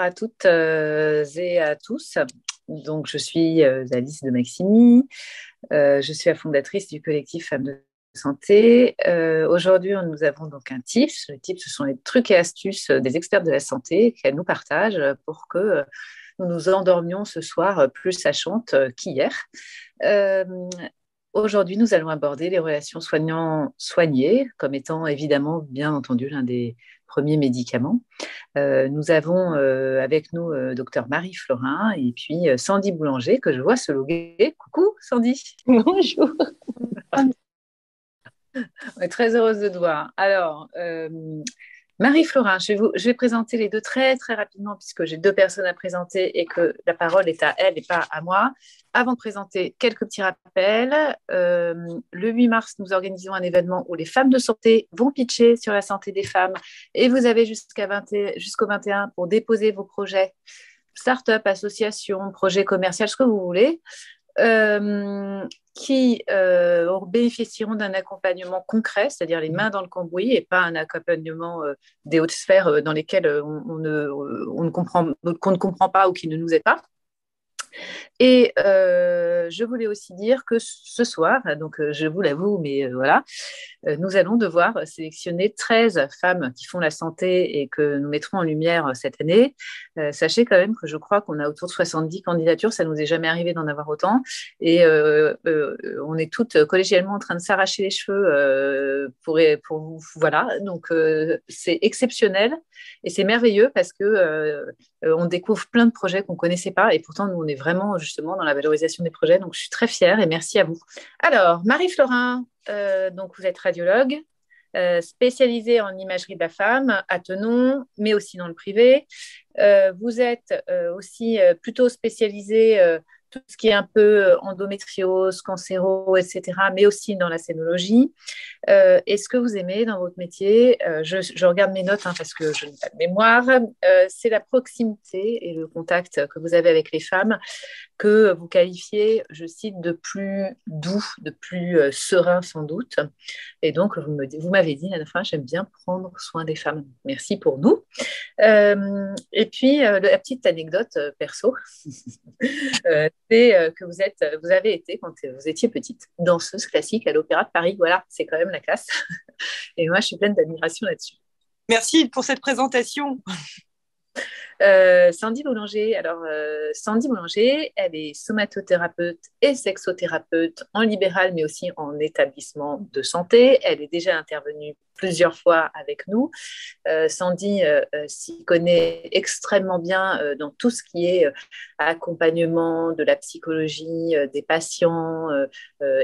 à toutes et à tous. Donc, je suis Alice de Maximi. Je suis la fondatrice du collectif Femmes de Santé. Aujourd'hui, nous avons donc un tips. Le tips, ce sont les trucs et astuces des experts de la santé qu'elles nous partagent pour que nous nous endormions ce soir plus sachantes qu'hier. Euh, Aujourd'hui, nous allons aborder les relations soignants-soignés comme étant évidemment, bien entendu, l'un des premiers médicaments. Nous avons avec nous docteur Marie Florin et puis Sandy Boulanger que je vois se loguer. Coucou Sandy. Bonjour. On est très heureuse de te voir. Alors, Marie Florin, je vais présenter les deux très très rapidement puisque j'ai deux personnes à présenter et que la parole est à elle et pas à moi. Avant de présenter, quelques petits rappels. Le 8 mars, nous organisons un événement où les femmes de santé vont pitcher sur la santé des femmes et vous avez jusqu'au 21 pour déposer vos projets, start-up, association, projet commercial, ce que vous voulez. Qui bénéficieront d'un accompagnement concret, c'est-à-dire les mains dans le cambouis et pas un accompagnement des hautes sphères dans lesquelles qu'on ne comprend pas ou qui ne nous aident pas. Et je voulais aussi dire que ce soir, donc je vous l'avoue, mais voilà, nous allons devoir sélectionner 13 femmes qui font la santé et que nous mettrons en lumière cette année. Sachez quand même que je crois qu'on a autour de 70 candidatures, ça ne nous est jamais arrivé d'en avoir autant. Et on est toutes collégialement en train de s'arracher les cheveux pour vous. Voilà, donc c'est exceptionnel et c'est merveilleux parce que on découvre plein de projets qu'on ne connaissait pas et pourtant nous on est vraiment justement dans la valorisation des projets, donc je suis très fière et merci à vous. Alors, Marie Florin, donc vous êtes radiologue, spécialisée en imagerie de la femme à Tenon, mais aussi dans le privé. Vous êtes aussi plutôt spécialisée tout ce qui est un peu endométriose, cancéro, etc., mais aussi dans la scénologie. Et ce que vous aimez dans votre métier, je regarde mes notes parce que je n'ai pas de mémoire, c'est la proximité et le contact que vous avez avec les femmes, que vous qualifiez, je cite, de plus doux, de plus serein sans doute. Et donc, vous m'avez dit à la fin, j'aime bien prendre soin des femmes. Merci pour nous. Et puis, la petite anecdote perso, c'est que vous avez été, quand vous étiez petite, danseuse classique à l'Opéra de Paris. Voilà, c'est quand même la classe. Et moi, je suis pleine d'admiration là-dessus. Merci pour cette présentation. Sandy Boulanger. Alors, Sandy Boulanger, elle est somatothérapeute et sexothérapeute en libéral, mais aussi en établissement de santé. Elle est déjà intervenue plusieurs fois avec nous. Sandy s'y connaît extrêmement bien dans tout ce qui est accompagnement de la psychologie des patients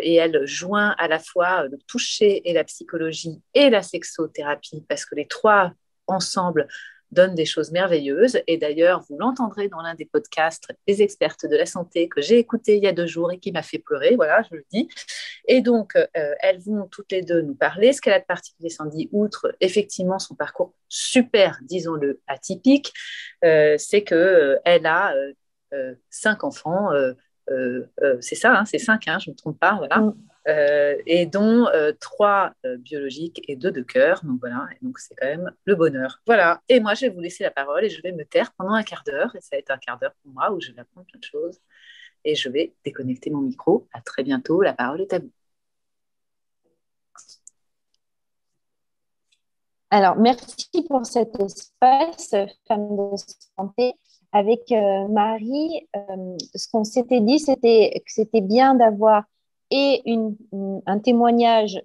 et elle joint à la fois le toucher et la psychologie et la sexothérapie parce que les trois ensemble donne des choses merveilleuses. Et d'ailleurs, vous l'entendrez dans l'un des podcasts des expertes de la santé que j'ai écouté il y a 2 jours et qui m'a fait pleurer, voilà, je le dis. Et donc, elles vont toutes les deux nous parler. Ce qu'elle a de particulier, Sandy, outre effectivement son parcours super, disons-le, atypique, c'est qu'elle a 5 enfants, c'est ça, c'est 5, je ne me trompe pas, voilà. Et dont 3 biologiques et 2 de cœur. Donc voilà, et donc c'est quand même le bonheur. Voilà, et moi je vais vous laisser la parole et je vais me taire pendant un quart d'heure. Et ça va être un quart d'heure pour moi où je vais apprendre plein de choses. Et je vais déconnecter mon micro. À très bientôt, la parole est à vous. Alors, merci pour cet espace, Femmes de Santé. Avec Marie, ce qu'on s'était dit, c'était que c'était bien d'avoir un témoignage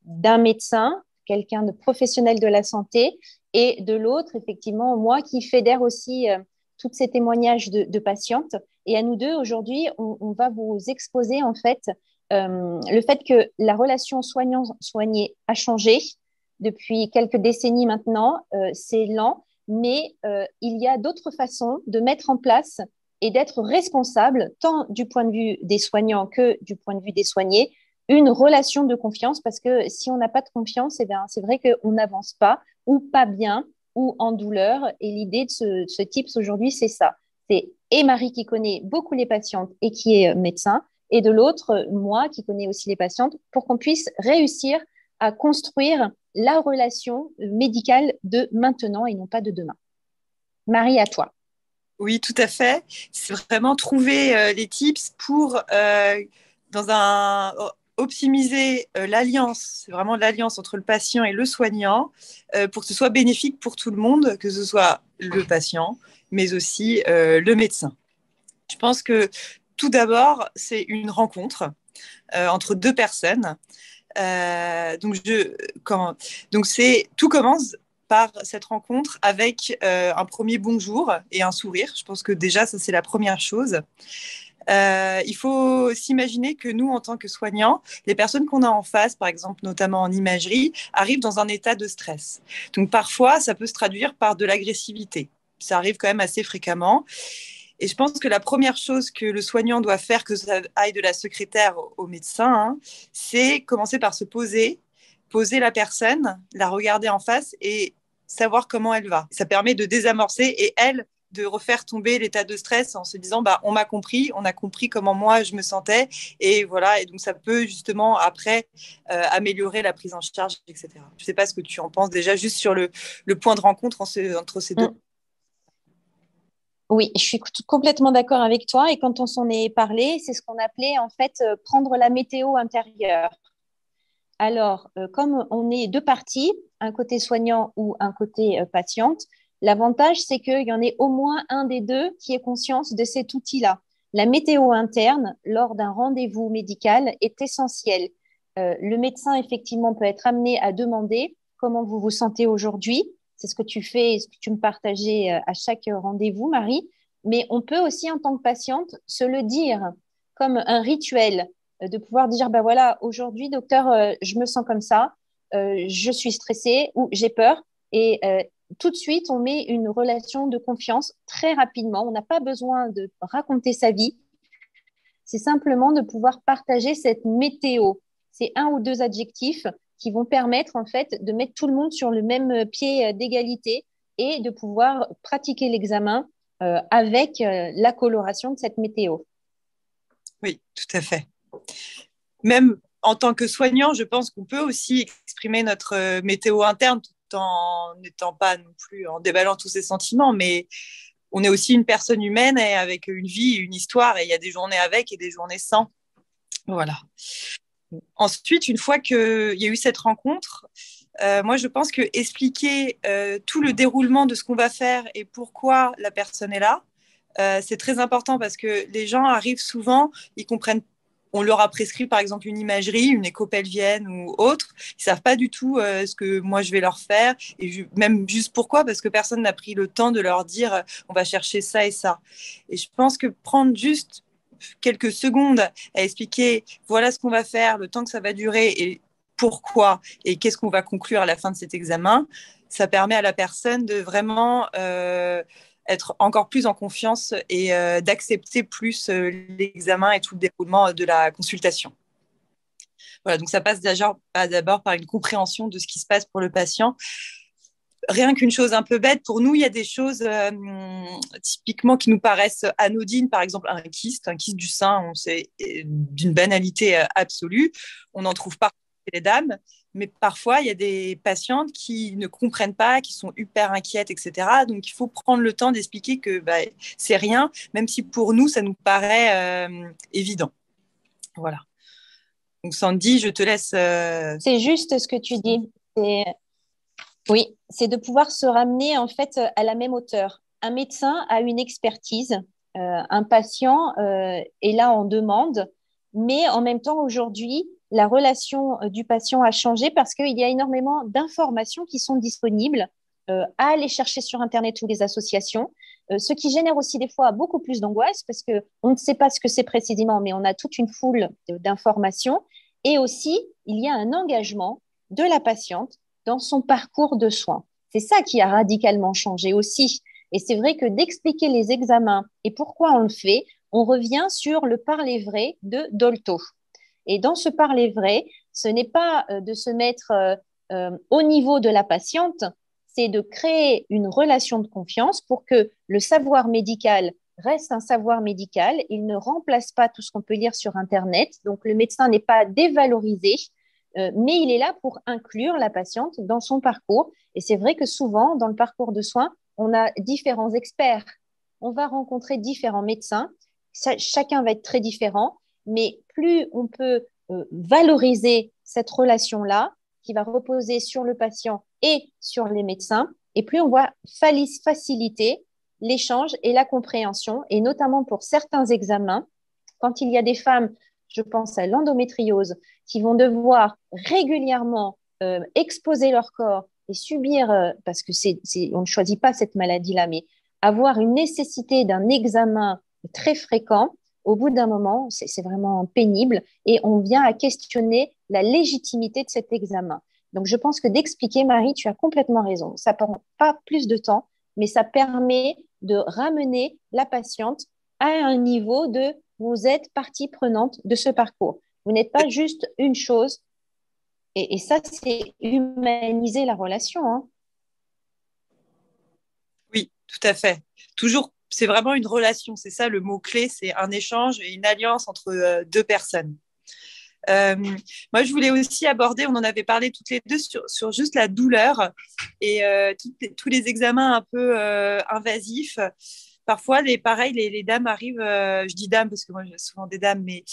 d'un médecin, quelqu'un de professionnel de la santé, et de l'autre, effectivement, moi qui fédère aussi tous ces témoignages de patientes. Et à nous deux, aujourd'hui, on va vous exposer en fait le fait que la relation soignant-soigné a changé depuis quelques décennies maintenant. C'est lent, mais il y a d'autres façons de mettre en place et d'être responsable, tant du point de vue des soignants que du point de vue des soignés, une relation de confiance, parce que si on n'a pas de confiance, eh bien, c'est vrai qu'on n'avance pas, ou pas bien, ou en douleur. Et l'idée de ce tips aujourd'hui, c'est ça. C'est et Marie qui connaît beaucoup les patientes et qui est médecin, et de l'autre, moi qui connais aussi les patientes, pour qu'on puisse réussir à construire la relation médicale de maintenant et non pas de demain. Marie, à toi. Oui, tout à fait. C'est vraiment trouver les tips pour optimiser l'alliance, c'est vraiment l'alliance entre le patient et le soignant pour que ce soit bénéfique pour tout le monde, que ce soit le patient, mais aussi le médecin. Je pense que tout d'abord, c'est une rencontre entre deux personnes. Tout commence par cette rencontre avec un premier bonjour et un sourire. Je pense que déjà, ça, c'est la première chose. Il faut s'imaginer que nous, en tant que soignants, les personnes qu'on a en face, par exemple, notamment en imagerie, arrivent dans un état de stress. Donc, parfois, ça peut se traduire par de l'agressivité. Ça arrive quand même assez fréquemment. Et je pense que la première chose que le soignant doit faire, que ça aille de la secrétaire au médecin, hein, c'est commencer par se poser la personne, la regarder en face et savoir comment elle va. Ça permet de désamorcer et elle, de refaire tomber l'état de stress en se disant bah, on m'a compris, on a compris comment moi je me sentais et voilà, et donc ça peut justement après améliorer la prise en charge, etc. Je ne sais pas ce que tu en penses déjà juste sur le point de rencontre entre ces deux. Oui, je suis complètement d'accord avec toi. Et quand on s'en est parlé, c'est ce qu'on appelait en fait prendre la météo intérieure. Alors, comme on est deux parties, un côté soignant ou un côté patiente, l'avantage, c'est qu'il y en ait au moins un des deux qui ait conscience de cet outil-là. La météo interne, lors d'un rendez-vous médical, est essentielle. Le médecin, effectivement, peut être amené à demander comment vous vous sentez aujourd'hui. C'est ce que tu fais et ce que tu me partageais à chaque rendez-vous, Marie. Mais on peut aussi, en tant que patiente, se le dire comme un rituel de pouvoir dire, ben voilà, aujourd'hui, docteur, je me sens comme ça, je suis stressée ou j'ai peur. Et tout de suite, on met une relation de confiance très rapidement. On n'a pas besoin de raconter sa vie. C'est simplement de pouvoir partager cette météo. C'est un ou deux adjectifs qui vont permettre, en fait, de mettre tout le monde sur le même pied d'égalité et de pouvoir pratiquer l'examen avec la coloration de cette météo. Oui, tout à fait. Même en tant que soignant, je pense qu'on peut aussi exprimer notre météo interne tout en n'étant pas non plus en déballant tous ses sentiments, mais on est aussi une personne humaine et avec une vie, une histoire, et il y a des journées avec et des journées sans. Voilà. Ensuite, une fois qu'il y a eu cette rencontre, moi, je pense que expliquer tout le déroulement de ce qu'on va faire et pourquoi la personne est là, c'est très important parce que les gens arrivent souvent, ils comprennent. On leur a prescrit par exemple une imagerie, une écho-pelvienne ou autre. Ils ne savent pas du tout ce que moi je vais leur faire et même juste pourquoi, parce que personne n'a pris le temps de leur dire on va chercher ça et ça. Et je pense que prendre juste quelques secondes à expliquer voilà ce qu'on va faire, le temps que ça va durer et pourquoi et qu'est-ce qu'on va conclure à la fin de cet examen, ça permet à la personne de vraiment être encore plus en confiance et d'accepter plus l'examen et tout le déroulement de la consultation. Voilà, donc ça passe d'abord par une compréhension de ce qui se passe pour le patient. Rien qu'une chose un peu bête, pour nous, il y a des choses typiquement qui nous paraissent anodines, par exemple un kyste du sein, c'est d'une banalité absolue. On en trouve pas chez les dames, mais parfois, il y a des patientes qui ne comprennent pas, qui sont hyper inquiètes, etc. Donc, il faut prendre le temps d'expliquer que bah, c'est rien, même si pour nous, ça nous paraît évident. Voilà. Donc, Sandy, je te laisse. C'est juste ce que tu dis. Oui, c'est de pouvoir se ramener en fait à la même hauteur. Un médecin a une expertise, un patient est là en demande, mais en même temps aujourd'hui, la relation du patient a changé parce qu'il y a énormément d'informations qui sont disponibles à aller chercher sur Internet ou les associations, ce qui génère aussi des fois beaucoup plus d'angoisse parce que on ne sait pas ce que c'est précisément, mais on a toute une foule d'informations et aussi il y a un engagement de la patiente dans son parcours de soins. C'est ça qui a radicalement changé aussi. Et c'est vrai que d'expliquer les examens et pourquoi on le fait, on revient sur le parler vrai de Dolto. Et dans ce parler vrai, ce n'est pas de se mettre au niveau de la patiente, c'est de créer une relation de confiance pour que le savoir médical reste un savoir médical. Il ne remplace pas tout ce qu'on peut lire sur Internet. Donc, le médecin n'est pas dévalorisé, mais il est là pour inclure la patiente dans son parcours. Et c'est vrai que souvent, dans le parcours de soins, on a différents experts. On va rencontrer différents médecins. Chacun va être très différent, mais plus on peut valoriser cette relation-là, qui va reposer sur le patient et sur les médecins, et plus on va faciliter l'échange et la compréhension, et notamment pour certains examens, quand il y a des femmes, je pense à l'endométriose, qui vont devoir régulièrement exposer leur corps et subir, parce que on ne choisit pas cette maladie-là, mais avoir une nécessité d'un examen très fréquent, au bout d'un moment, c'est vraiment pénible et on vient à questionner la légitimité de cet examen. Donc, je pense que d'expliquer, Marie, tu as complètement raison. Ça ne prend pas plus de temps, mais ça permet de ramener la patiente à un niveau de vous êtes partie prenante de ce parcours. Vous n'êtes pas juste une chose. Et ça, c'est humaniser la relation. Hein. Oui, tout à fait. Toujours, c'est vraiment une relation. C'est ça le mot-clé, c'est un échange et une alliance entre deux personnes. Moi, je voulais aussi aborder, on en avait parlé toutes les deux, sur juste la douleur et tous les examens un peu invasifs. Parfois, pareil, les dames arrivent, je dis dames parce que moi j'ai souvent des dames, mais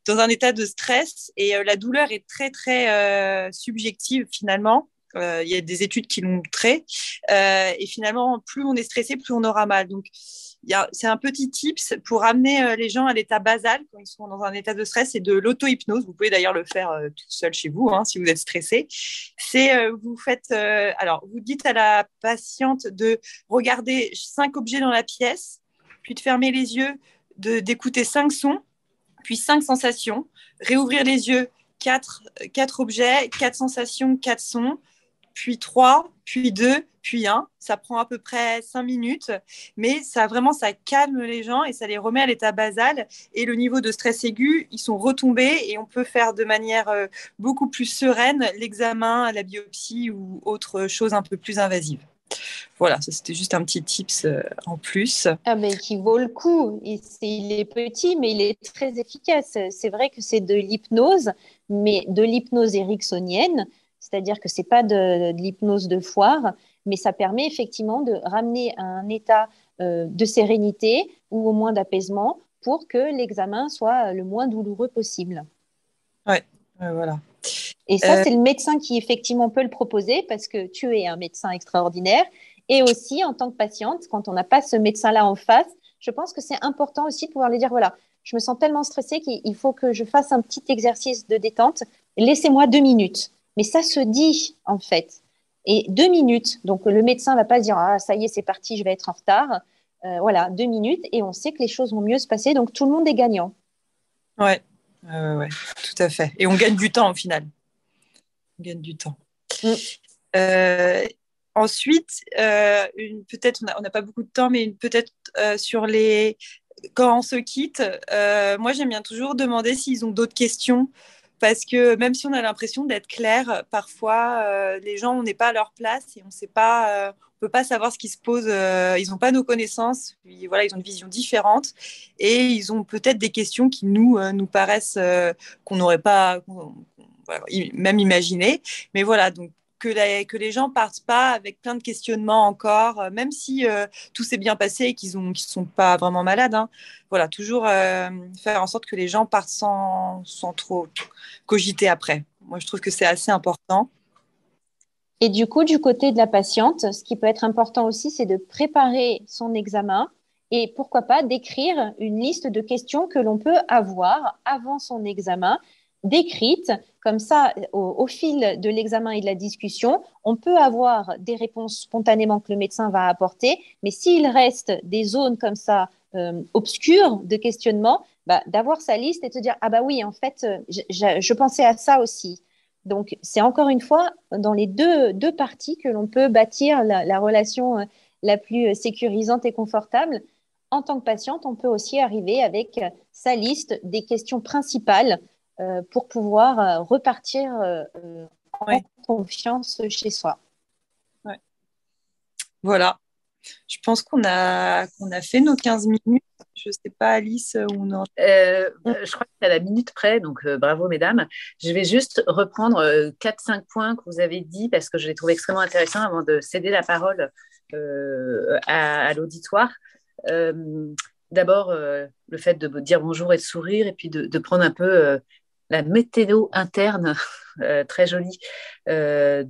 dans un état de stress et la douleur est très, très subjective finalement. Il y a des études qui l'ont montré et finalement, plus on est stressé, plus on aura mal. Donc, c'est un petit tips pour amener les gens à l'état basal quand ils sont dans un état de stress, c'est de l'auto-hypnose. Vous pouvez d'ailleurs le faire tout seul chez vous si vous êtes stressé. C'est vous faites alors vous dites à la patiente de regarder 5 objets dans la pièce, puis de fermer les yeux, d'écouter 5 sons, puis 5 sensations, réouvrir les yeux, 4 objets, 4 sensations, 4 sons, puis 3, puis 2, puis 1. Ça prend à peu près 5 minutes, mais ça calme les gens et ça les remet à l'état basal. Et le niveau de stress aigu, ils sont retombés et on peut faire de manière beaucoup plus sereine l'examen, la biopsie ou autre chose un peu plus invasive. Voilà, ça c'était juste un petit tips en plus. Ah mais qui vaut le coup. Il est petit, mais il est très efficace. C'est vrai que c'est de l'hypnose, mais de l'hypnose ericksonienne, c'est-à-dire que c'est pas de l'hypnose de foire, mais ça permet effectivement de ramener à un état de sérénité ou au moins d'apaisement pour que l'examen soit le moins douloureux possible. Ouais, voilà. Et ça, c'est le médecin qui effectivement peut le proposer parce que tu es un médecin extraordinaire. Et aussi, en tant que patiente, quand on n'a pas ce médecin-là en face, je pense que c'est important aussi de pouvoir lui dire, voilà, je me sens tellement stressée qu'il faut que je fasse un petit exercice de détente. Laissez-moi 2 minutes. Mais ça se dit, en fait. Et 2 minutes, donc le médecin ne va pas se dire, ah, ça y est, c'est parti, je vais être en retard. Voilà, 2 minutes et on sait que les choses vont mieux se passer. Donc, tout le monde est gagnant. Ouais, tout à fait. Et on gagne du temps au final. On gagne du temps. Ensuite, peut-être, on n'a pas beaucoup de temps, mais peut-être sur quand on se quitte, moi j'aime bien toujours demander s'ils ont d'autres questions, parce que même si on a l'impression d'être clair, parfois les gens, on n'est pas à leur place et on sait pas, on peut pas savoir ce qui se pose. Ils n'ont pas nos connaissances, voilà, ils ont une vision différente et ils ont peut-être des questions qui nous paraissent qu'on n'aurait pas voilà, même imaginé. Mais voilà, donc que les gens partent pas avec plein de questionnements encore, même si tout s'est bien passé et qu'ils sont pas vraiment malades. Voilà, toujours faire en sorte que les gens partent sans trop cogiter après. Moi, je trouve que c'est assez important. Et du coup, du côté de la patiente, ce qui peut être important aussi, c'est de préparer son examen et pourquoi pas d'écrire une liste de questions que l'on peut avoir avant son examen, décrites. Comme ça, au fil de l'examen et de la discussion, on peut avoir des réponses spontanément que le médecin va apporter. Mais s'il reste des zones comme ça obscures de questionnement, d'avoir sa liste et de se dire, ah bah oui, en fait, je pensais à ça aussi. Donc, c'est encore une fois dans les deux parties que l'on peut bâtir la relation la plus sécurisante et confortable. En tant que patiente, on peut aussi arriver avec sa liste des questions principales pour pouvoir repartir en confiance chez soi. Ouais. Voilà. Je pense qu'on a fait nos 15 minutes. Je ne sais pas, Alice, où on en... Je crois qu'à la minute près, donc bravo mesdames. Je vais juste reprendre 4-5 points que vous avez dit parce que je les trouve extrêmement intéressants avant de céder la parole à l'auditoire. D'abord, le fait de dire bonjour et de sourire, et puis de prendre un peu la météo interne, très jolie, et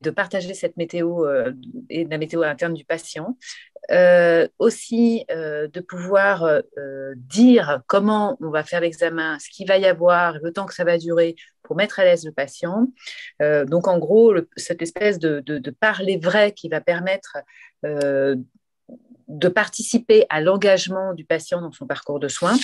de partager cette météo et la météo interne du patient. Aussi de pouvoir dire comment on va faire l'examen, ce qu'il va y avoir, le temps que ça va durer pour mettre à l'aise le patient. Donc en gros, cette espèce de parler vrai qui va permettre de participer à l'engagement du patient dans son parcours de soins.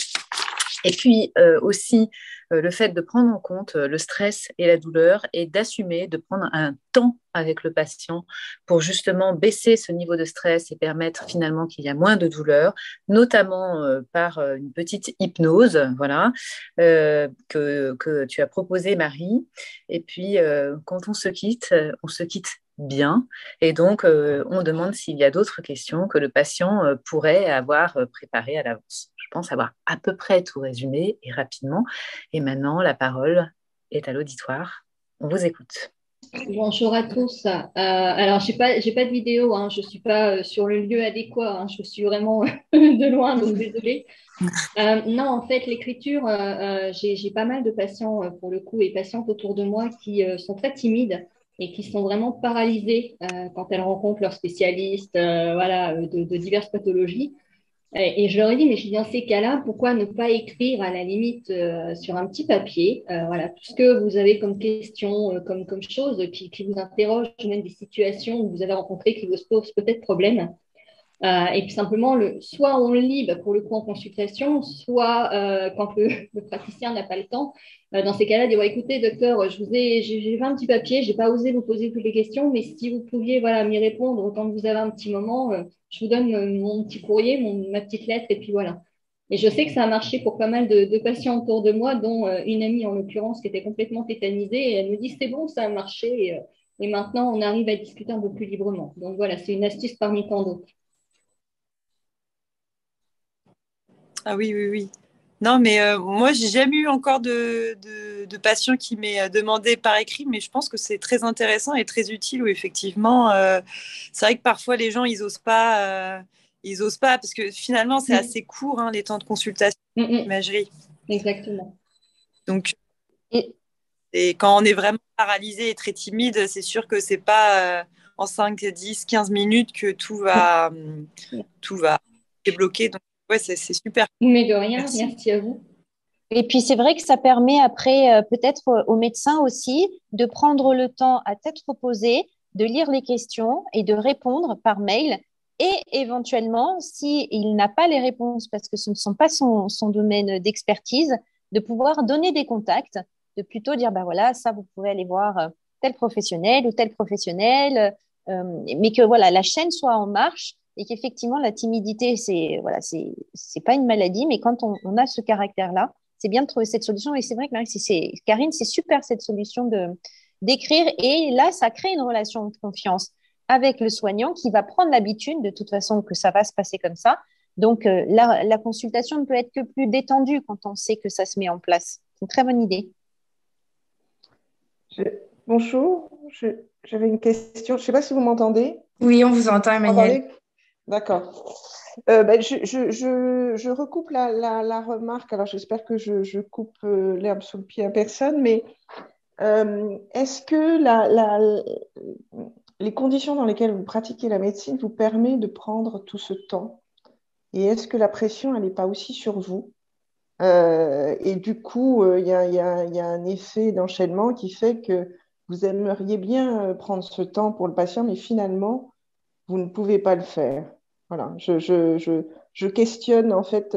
Et puis aussi le fait de prendre en compte le stress et la douleur et d'assumer, de prendre un temps avec le patient pour justement baisser ce niveau de stress et permettre finalement qu'il y a moins de douleur, notamment par une petite hypnose, voilà, que tu as proposée, Marie. Et puis, quand on se quitte bien. Et donc, on demande s'il y a d'autres questions que le patient pourrait avoir préparées à l'avance. Je pense avoir à peu près tout résumé et rapidement. Et maintenant, la parole est à l'auditoire. On vous écoute. Bonjour à tous. Alors, j'ai pas de vidéo, hein, je suis pas sur le lieu adéquat, hein, je suis vraiment de loin, donc désolée. Non, en fait, l'écriture, j'ai pas mal de patients, pour le coup, et patientes autour de moi qui sont très timides et qui sont vraiment paralysées quand elles rencontrent leurs spécialistes, voilà, de diverses pathologies. Et je leur ai dit, mais je dis dans ces cas-là, pourquoi ne pas écrire à la limite sur un petit papier, voilà, tout ce que vous avez comme question, comme chose qui vous interroge, même des situations où vous avez rencontré qui vous posent peut-être problème. Et puis simplement, soit on le lit pour le coup en consultation, soit quand le praticien n'a pas le temps, dans ces cas-là, dire ouais, écoutez, docteur, j'ai fait un petit papier, je n'ai pas osé vous poser toutes les questions, mais si vous pouviez voilà, m'y répondre quand vous avez un petit moment, je vous donne mon petit courrier, ma petite lettre, et puis voilà. Et je sais que ça a marché pour pas mal de patients autour de moi, dont une amie en l'occurrence qui était complètement tétanisée, et elle me dit c'est bon, ça a marché, et maintenant on arrive à discuter un peu plus librement. Donc voilà, c'est une astuce parmi tant d'autres. Ah oui, oui, oui. Non, mais moi, j'ai jamais eu encore de patient qui m'ait demandé par écrit, mais je pense que c'est très intéressant et très utile, où effectivement, c'est vrai que parfois les gens, ils osent pas parce que finalement, c'est assez court, hein, les temps de consultation d'imagerie. Exactement. Donc, et quand on est vraiment paralysé et très timide, c'est sûr que c'est pas en 5, 10, 15 minutes que tout va débloquer. Donc, ouais, c'est super. Mais de rien, merci à vous. Et puis, c'est vrai que ça permet après, peut-être aux médecins aussi, de prendre le temps à tête reposée, de lire les questions et de répondre par mail. Et éventuellement, s'il n'a pas les réponses parce que ce ne sont pas son domaine d'expertise, de pouvoir donner des contacts, de plutôt dire, bah voilà, ça, vous pouvez aller voir tel professionnel ou tel professionnel, mais que voilà, la chaîne soit en marche et qu'effectivement, la timidité, c'est pas une maladie, mais quand on a ce caractère-là, c'est bien de trouver cette solution. Et c'est vrai que Karine, c'est super cette solution d'écrire. Et là, ça crée une relation de confiance avec le soignant qui va prendre l'habitude de toute façon que ça va se passer comme ça. Donc, la consultation ne peut être que plus détendue quand on sait que ça se met en place. C'est une très bonne idée. Bonjour, j'avais une question. Je ne sais pas si vous m'entendez. Oui, on vous entend, Emmanuel. D'accord. Je recoupe la remarque. Alors, j'espère que je coupe l'herbe sous le pied à personne, mais est-ce que les conditions dans lesquelles vous pratiquez la médecine vous permettent de prendre tout ce temps? Et est-ce que la pression, elle n'est pas aussi sur vous? Et du coup, il y a un effet d'enchaînement qui fait que vous aimeriez bien prendre ce temps pour le patient, mais finalement, vous ne pouvez pas le faire. Voilà, je questionne en fait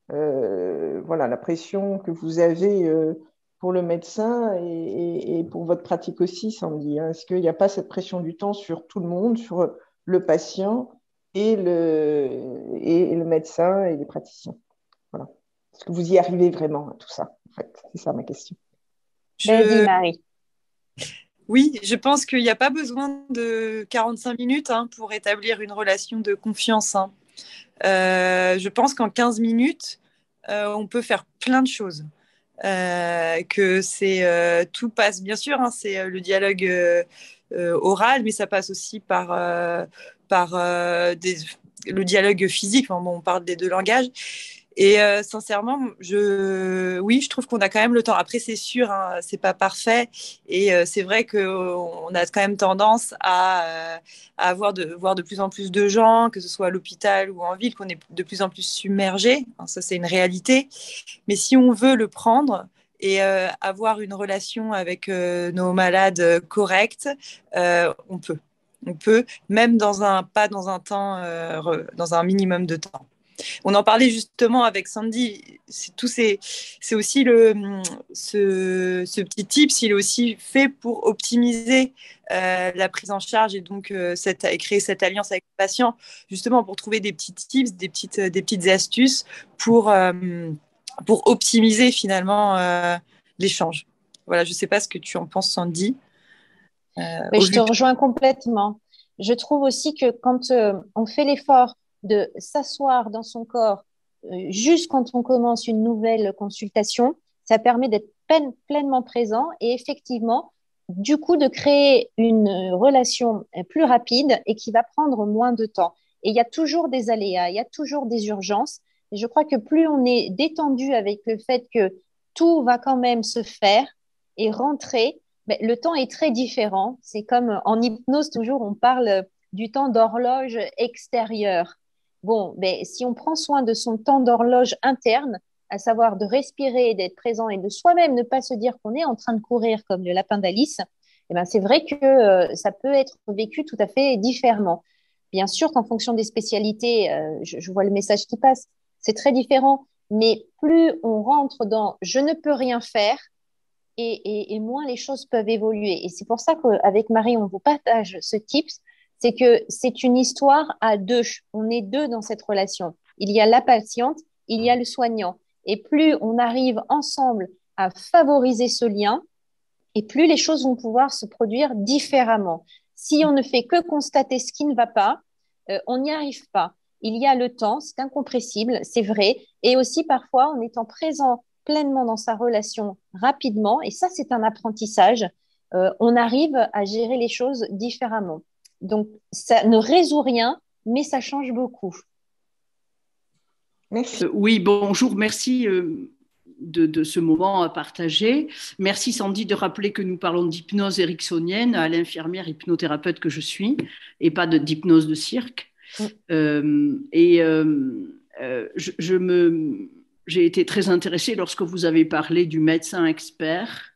voilà, la pression que vous avez pour le médecin et pour votre pratique aussi, Sandy. Hein. Est-ce qu'il n'y a pas cette pression du temps sur tout le monde, sur le patient et le médecin et les praticiens? Voilà. Est-ce que vous y arrivez vraiment à tout ça, en fait? C'est ça ma question. Vas-y, Marie. Oui, je pense qu'il n'y a pas besoin de 45 minutes pour établir une relation de confiance. Je pense qu'en 15 minutes, on peut faire plein de choses. Que tout passe, bien sûr, c'est le dialogue orale, mais ça passe aussi par le dialogue physique. Enfin, bon, on parle des deux langages. Et sincèrement, oui, je trouve qu'on a quand même le temps. Après, c'est sûr, hein, c'est pas parfait. Et c'est vrai qu'on a quand même tendance à voir de plus en plus de gens, que ce soit à l'hôpital ou en ville, qu'on est de plus en plus submergés. Hein, ça, c'est une réalité. Mais si on veut le prendre et avoir une relation avec nos malades correcte, on peut. On peut, même pas dans un temps, dans un minimum de temps. On en parlait justement avec Sandy. C'est aussi ce petit tips, il est aussi fait pour optimiser la prise en charge et donc créer cette alliance avec le patient, justement pour trouver des petits tips, des petites astuces pour optimiser finalement l'échange. Voilà, je ne sais pas ce que tu en penses, Sandy. Mais je te rejoins complètement. Je trouve aussi que quand on fait l'effort de s'asseoir dans son corps juste quand on commence une nouvelle consultation, ça permet d'être pleinement présent et effectivement, du coup, de créer une relation plus rapide et qui va prendre moins de temps. Et il y a toujours des aléas, il y a toujours des urgences. Et je crois que plus on est détendu avec le fait que tout va quand même se faire et rentrer, mais le temps est très différent. C'est comme en hypnose, toujours, on parle du temps d'horloge extérieure. Bon, ben, si on prend soin de son temps d'horloge interne, à savoir de respirer, d'être présent et de soi-même ne pas se dire qu'on est en train de courir comme le lapin d'Alice, eh ben, c'est vrai que ça peut être vécu tout à fait différemment. Bien sûr qu'en fonction des spécialités, je vois le message qui passe, c'est très différent, mais plus on rentre dans je ne peux rien faire, et moins les choses peuvent évoluer. Et c'est pour ça qu'avec Marie, on vous partage ce tips, c'est que c'est une histoire à deux. On est deux dans cette relation. Il y a la patiente, il y a le soignant. Et plus on arrive ensemble à favoriser ce lien, et plus les choses vont pouvoir se produire différemment. Si on ne fait que constater ce qui ne va pas, on n'y arrive pas. Il y a le temps, c'est incompressible, c'est vrai. Et aussi parfois, en étant présent pleinement dans sa relation rapidement, et ça c'est un apprentissage, on arrive à gérer les choses différemment. Donc ça ne résout rien, mais ça change beaucoup. Merci. Oui, bonjour, merci de ce moment à partager. Merci Sandy de rappeler que nous parlons d'hypnose ericksonienne à l'infirmière hypnothérapeute que je suis et pas d'hypnose de cirque. J'ai été très intéressée lorsque vous avez parlé du médecin expert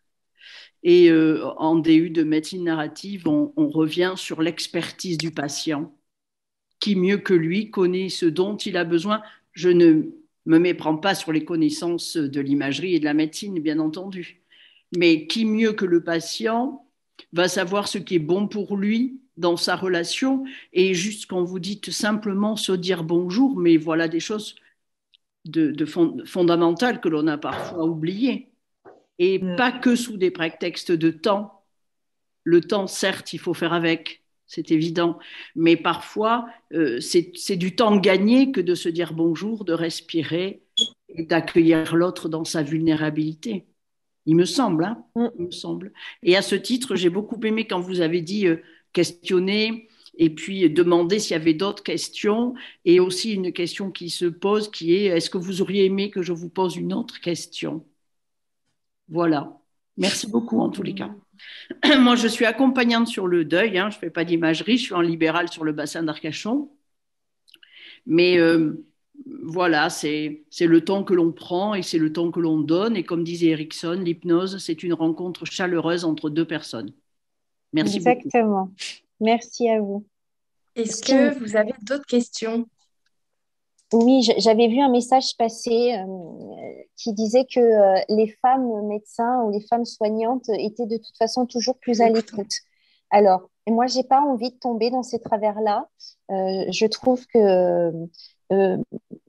et en DU de médecine narrative, on revient sur l'expertise du patient qui mieux que lui connaît ce dont il a besoin. Je ne me méprends pas sur les connaissances de l'imagerie et de la médecine, bien entendu, mais qui mieux que le patient va savoir ce qui est bon pour lui dans sa relation et juste quand vous dites simplement se dire bonjour, mais voilà des choses fondamentales que l'on a parfois oubliées et pas que sous des prétextes de temps. Le temps, certes, il faut faire avec, c'est évident, mais parfois c'est du temps gagné que de se dire bonjour, de respirer et d'accueillir l'autre dans sa vulnérabilité. Il me semble, hein, il me semble. Et à ce titre, j'ai beaucoup aimé quand vous avez dit questionner et puis demander s'il y avait d'autres questions et aussi une question qui se pose qui est est-ce que vous auriez aimé que je vous pose une autre question? Voilà. Merci beaucoup en tous les cas. Moi, je suis accompagnante sur le deuil, hein, je ne fais pas d'imagerie, je suis en libéral sur le bassin d'Arcachon. Mais voilà, c'est le temps que l'on prend et c'est le temps que l'on donne. Et comme disait Erickson, l'hypnose, c'est une rencontre chaleureuse entre deux personnes. Merci Exactement. Beaucoup. Merci à vous. Est-ce que vous avez d'autres questions? Oui, j'avais vu un message passer qui disait que les femmes médecins ou les femmes soignantes étaient de toute façon toujours plus à l'écoute. Alors, moi, j'ai pas envie de tomber dans ces travers-là. Je trouve que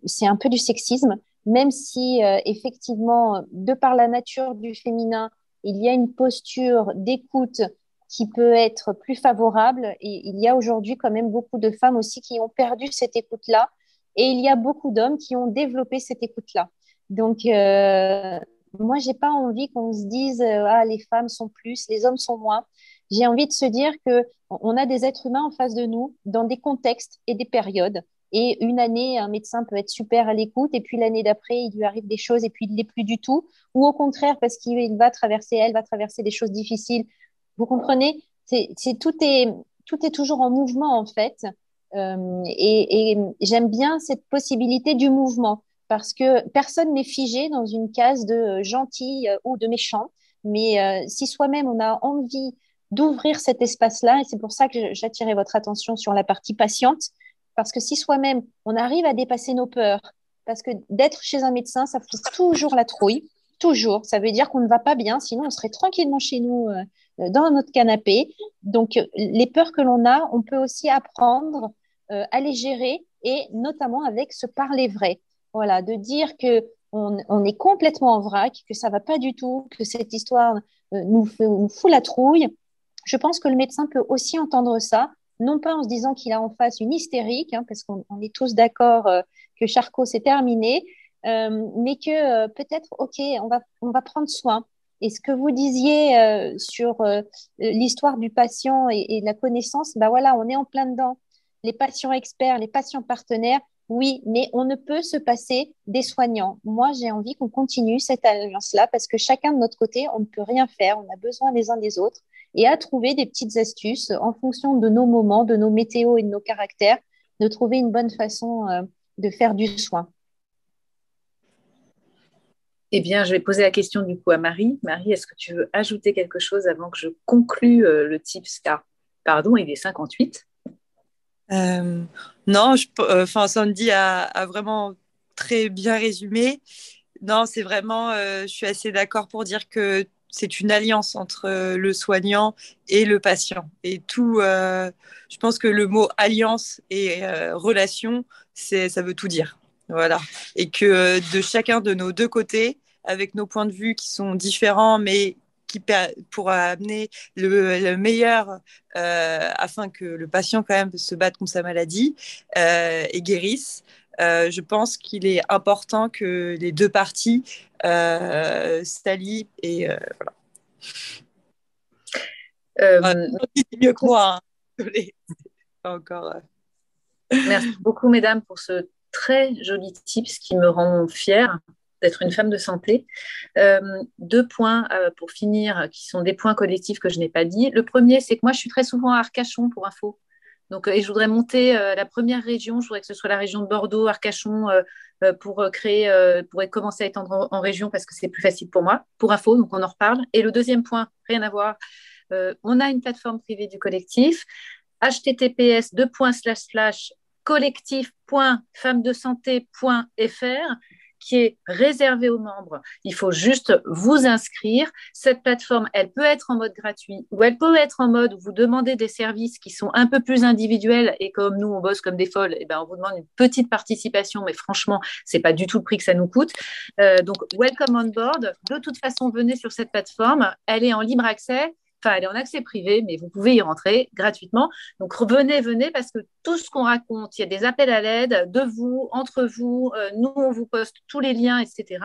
c'est un peu du sexisme, même si effectivement, de par la nature du féminin, il y a une posture d'écoute qui peut être plus favorable. Et il y a aujourd'hui quand même beaucoup de femmes aussi qui ont perdu cette écoute-là. Et il y a beaucoup d'hommes qui ont développé cette écoute-là. Donc, moi, j'ai pas envie qu'on se dise ah, les femmes sont plus, les hommes sont moins. J'ai envie de se dire que on a des êtres humains en face de nous dans des contextes et des périodes. Et une année, un médecin peut être super à l'écoute, et puis l'année d'après, il lui arrive des choses, et puis il ne l'est plus du tout. Ou au contraire, parce qu'il va traverser, elle va traverser des choses difficiles. Vous comprenez? Tout est toujours en mouvement, en fait. Et j'aime bien cette possibilité du mouvement, parce que personne n'est figé dans une case de gentil ou de méchant. Mais si soi-même, on a envie d'ouvrir cet espace-là, et c'est pour ça que j'attirais votre attention sur la partie patiente, parce que si soi-même, on arrive à dépasser nos peurs, parce que d'être chez un médecin, ça fout toujours la trouille, toujours. Ça veut dire qu'on ne va pas bien, sinon on serait tranquillement chez nous dans notre canapé. Donc, les peurs que l'on a, on peut aussi apprendre à les gérer, et notamment avec se parler vrai. Voilà, de dire que on est complètement en vrac, que ça va pas du tout, que cette histoire nous fout la trouille. Je pense que le médecin peut aussi entendre ça, non pas en se disant qu'il a en face une hystérique, hein, parce qu'on est tous d'accord que Charcot, c'est terminé, mais que peut-être, OK, on va prendre soin. Et ce que vous disiez sur l'histoire du patient et de la connaissance, ben voilà, on est en plein dedans. Les patients experts, les patients partenaires, oui, mais on ne peut se passer des soignants. Moi, j'ai envie qu'on continue cette alliance-là, parce que chacun de notre côté, on ne peut rien faire. On a besoin les uns des autres, et à trouver des petites astuces en fonction de nos moments, de nos météos et de nos caractères, de trouver une bonne façon de faire du soin. Eh bien, je vais poser la question du coup à Marie. Marie, est-ce que tu veux ajouter quelque chose avant que je conclue le tips? Car, pardon, il est 58. Non, Sandy a vraiment très bien résumé. Non, c'est vraiment, je suis assez d'accord pour dire que c'est une alliance entre le soignant et le patient. Et tout, je pense que le mot alliance et relation, ça veut tout dire. Voilà. Et que de chacun de nos deux côtés, avec nos points de vue qui sont différents, mais pour amener le meilleur afin que le patient quand même se batte contre sa maladie et guérisse. Je pense qu'il est important que les deux parties s'allient et voilà. C'est mieux que moi. Hein. Désolée. Pas encore. Merci beaucoup, mesdames, pour ce très joli tips qui me rend fière d'être une femme de santé. 2 points pour finir, qui sont des points collectifs que je n'ai pas dit. Le premier, c'est que moi, je suis très souvent à Arcachon, pour info. Donc, et je voudrais monter la première région. Je voudrais que ce soit la région de Bordeaux, Arcachon, pour commencer à étendre en région, parce que c'est plus facile pour moi, pour info. Donc, on en reparle. Et le deuxième point, rien à voir. On a une plateforme privée du collectif, https://collectif.femmedesanté.fr, qui est réservé aux membres. Il faut juste vous inscrire. Cette plateforme, elle peut être en mode gratuit, ou elle peut être en mode où vous demandez des services qui sont un peu plus individuels, et comme nous, on bosse comme des folles, et ben, on vous demande une petite participation, mais franchement, c'est pas du tout le prix que ça nous coûte. Donc, welcome on board. De toute façon, venez sur cette plateforme. Elle est en libre accès. Enfin, elle est en accès privé, mais vous pouvez y rentrer gratuitement. Donc, venez, parce que tout ce qu'on raconte, il y a des appels à l'aide de vous, entre vous. Nous, on vous poste tous les liens, etc.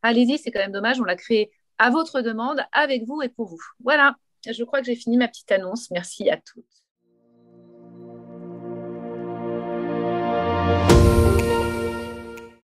Allez-y, c'est quand même dommage. On l'a créé à votre demande, avec vous et pour vous. Voilà, je crois que j'ai fini ma petite annonce. Merci à toutes.